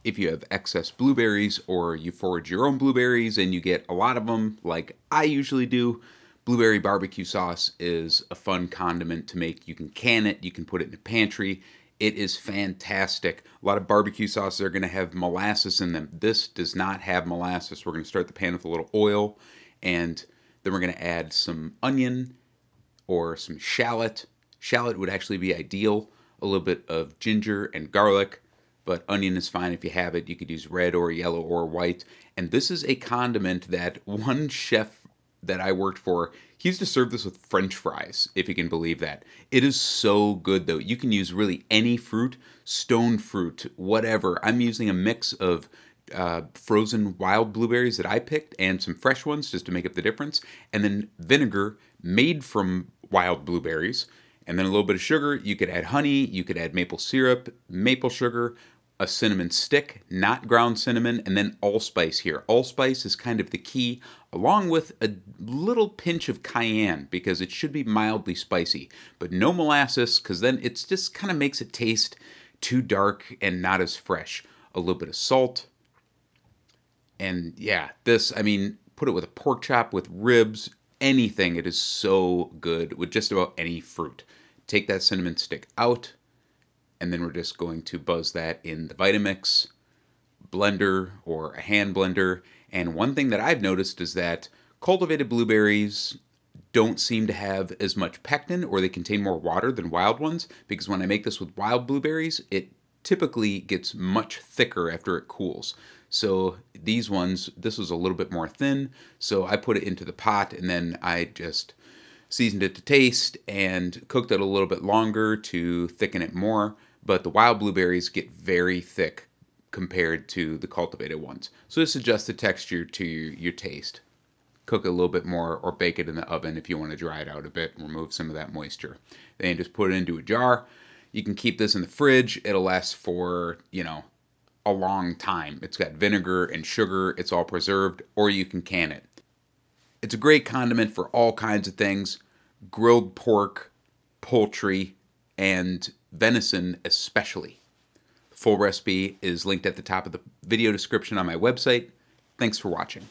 if you have excess blueberries or you forage your own blueberries and you get a lot of them, like I usually do, blueberry barbecue sauce is a fun condiment to make. You can can it, you can put it in the pantry. It is fantastic. A lot of barbecue sauces are going to have molasses in them. This does not have molasses. We're going to start the pan with a little oil, and then we're going to add some onion or some shallot. Shallot would actually be ideal. A little bit of ginger and garlic, but onion is fine if you have it. You could use red or yellow or white. And this is a condiment that one chef that I worked for, he used to serve this with French fries, if you can believe that. It is so good, though. You can use really any fruit, stone fruit, whatever. I'm using a mix of frozen wild blueberries that I picked and some fresh ones just to make up the difference, and then vinegar made from wild blueberries, and then a little bit of sugar. You could add honey, you could add maple syrup, maple sugar, a cinnamon stick, not ground cinnamon, and then allspice here. Allspice is kind of the key, along with a little pinch of cayenne because it should be mildly spicy, but no molasses because then it just kind of makes it taste too dark and not as fresh. A little bit of salt. And yeah, this, I mean, put it with a pork chop, with ribs, anything. It is so good with just about any fruit. Take that cinnamon stick out, and then we're just going to buzz that in the Vitamix blender or a hand blender. And one thing that I've noticed is that cultivated blueberries don't seem to have as much pectin, or they contain more water than wild ones, because when I make this with wild blueberries, it typically gets much thicker after it cools. So these ones, this was a little bit more thin, so I put it into the pot and then I just seasoned it to taste and cooked it a little bit longer to thicken it more. But the wild blueberries get very thick compared to the cultivated ones. So just adjust the texture to your taste. Cook it a little bit more or bake it in the oven if you want to dry it out a bit and remove some of that moisture. Then you just put it into a jar. You can keep this in the fridge. It'll last for, a long time. It's got vinegar and sugar. It's all preserved, or you can can it. It's a great condiment for all kinds of things. Grilled pork, poultry, and venison especially. Full recipe is linked at the top of the video description on my website. Thanks for watching.